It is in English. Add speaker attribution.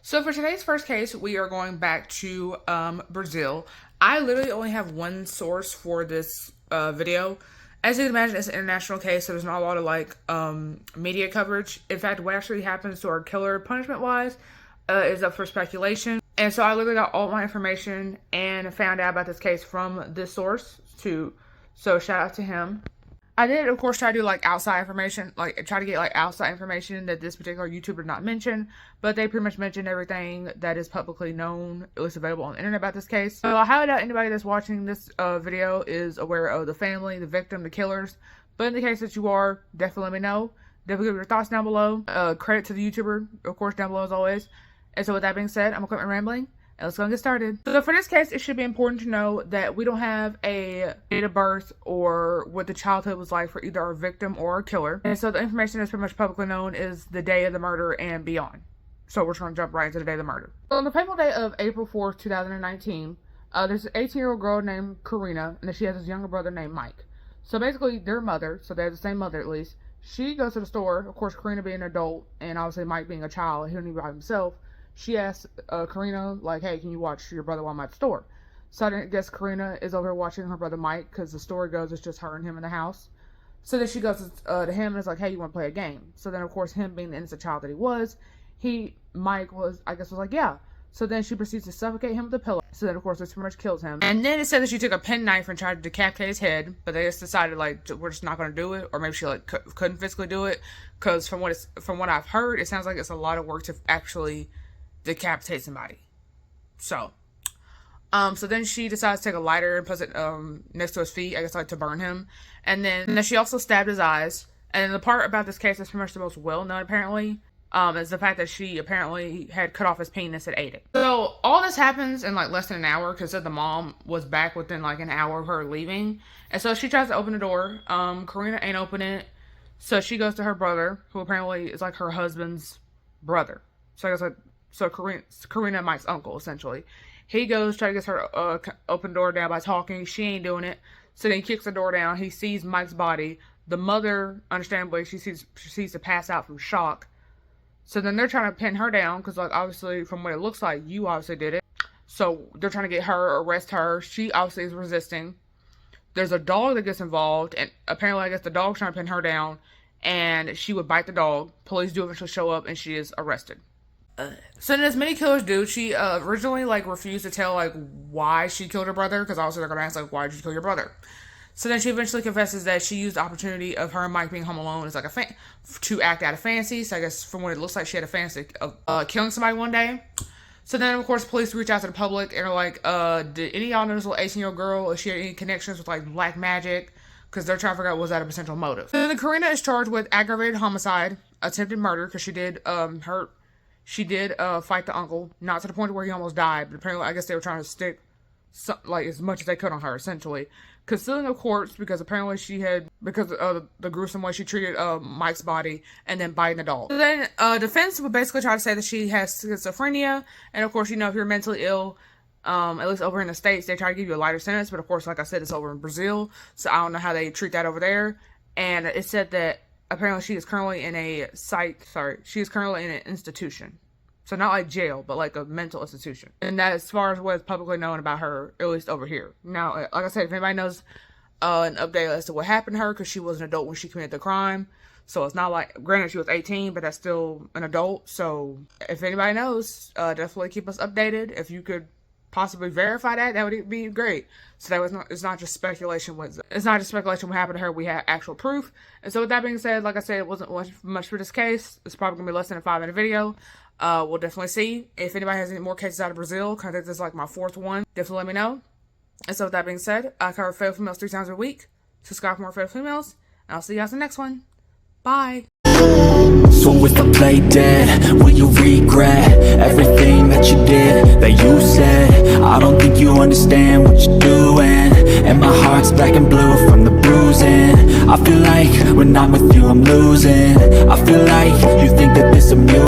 Speaker 1: So for today's first case, we are going back to Brazil. I literally only have one source for this video. As you can imagine, it's an international case, so there's not a lot of media coverage. In fact, what actually happens to our killer punishment-wise is up for speculation. And so I literally got all my information and found out about this case from this source too. So shout out to him. I did, of course, try to do outside information, try to get outside information that this particular YouTuber did not mention, but they pretty much mentioned everything that is publicly known, at least available on the internet about this case. So I highly doubt anybody that's watching this video is aware of the family, the victim, the killers, but in the case that you are, definitely let me know. Definitely give your thoughts down below. Credit to the YouTuber, of course, down below as always. And so with that being said, I'm gonna quit my rambling. And let's go and get started. So for this case, it should be important to know that we don't have a date of birth or what the childhood was like for either our victim or our killer. And so the information that's pretty much publicly known is the day of the murder and beyond. So we're just going to jump right into the day of the murder. So on the fateful day of April 4th, 2019, there's an 18-year-old girl named Karina, and then she has this younger brother named Mike. So basically, their mother, so they have the same mother at least, she goes to the store. Of course, Karina being an adult, and obviously Mike being a child, he don't even by himself. She asked Karina, hey, can you watch your brother while I'm at the store? So I guess Karina is over here watching her brother Mike, because the story goes it's just her and him in the house. So then she goes to him and is like, hey, you want to play a game? So then, of course, him being the innocent child that he was, Mike was like, yeah. So then she proceeds to suffocate him with a pillow. So then, of course, this pretty much kills him. And then it said that she took a penknife and tried to decapitate his head, but they just decided, we're just not going to do it. Or maybe she, couldn't physically do it. Because from what I've heard, it sounds like it's a lot of work to actually decapitate somebody. So then she decides to take a lighter and puts it next to his feet, I guess to burn him. And then she also stabbed his eyes. And then the part about this case that's pretty much the most well known apparently is the fact that she apparently had cut off his penis and ate it. So all this happens in less than an hour, because the mom was back within an hour of her leaving. And so she tries to open the door. Karina ain't open it. So she goes to her brother, who apparently is her husband's brother. So I guess So Karina, Mike's uncle, essentially. He goes, try to get her open door down by talking. She ain't doing it. So then he kicks the door down. He sees Mike's body. The mother, understandably, she sees to pass out from shock. So then they're trying to pin her down, because obviously, from what it looks like, you obviously did it. So they're trying to get her, arrest her. She obviously is resisting. There's a dog that gets involved, and apparently, I guess the dog's trying to pin her down, and she would bite the dog. Police do eventually show up, and she is arrested. So then, as many killers do, she originally refused to tell why she killed her brother, because obviously they're gonna ask why did you kill your brother? So then she eventually confesses that she used the opportunity of her and Mike being home alone as to act out a fantasy. So I guess from what it looks like, she had a fantasy of killing somebody one day. So then, of course, police reach out to the public and are like, did any of y'all know this little 18-year-old girl? If she had any connections with black magic? Because they're trying to figure out was that a potential motive. So then Karina is charged with aggravated homicide, attempted murder, because she did She did fight the uncle, not to the point where he almost died, but apparently I guess they were trying to stick as much as they could on her, essentially. Concealing of corpse, because apparently because of the gruesome way she treated Mike's body, and then biting the dog. So then defense would basically try to say that she has schizophrenia, and of course, if you're mentally ill, at least over in the States, they try to give you a lighter sentence, but of course, like I said, it's over in Brazil, so I don't know how they treat that over there. And it said that apparently she is currently in she is currently in an institution. So not jail, but a mental institution. And that as far as what is publicly known about her, at least over here. Now, like I said, if anybody knows an update as to what happened to her, because she was an adult when she committed the crime. So it's not granted she was 18, but that's still an adult. So if anybody knows, definitely keep us updated. If you could possibly verify that would be great. So it's not just speculation. It's not just speculation what happened to her. We have actual proof. And so with that being said, like I said, it wasn't much for this case. It's probably gonna be less than a 5-minute video. We'll definitely see. If anybody has any more cases out of Brazil, because I think this is my 4th one, definitely let me know. And so with that being said, I cover fatal females 3 times a week. Subscribe for more fatal females, and I'll see you guys in the next one. Bye.
Speaker 2: So if I play dead, will you regret everything that you did, that you said? I don't think you understand what you're doing, and my heart's black and blue from the bruising. I feel like when I'm with you I'm losing. I feel like you think that this amusing.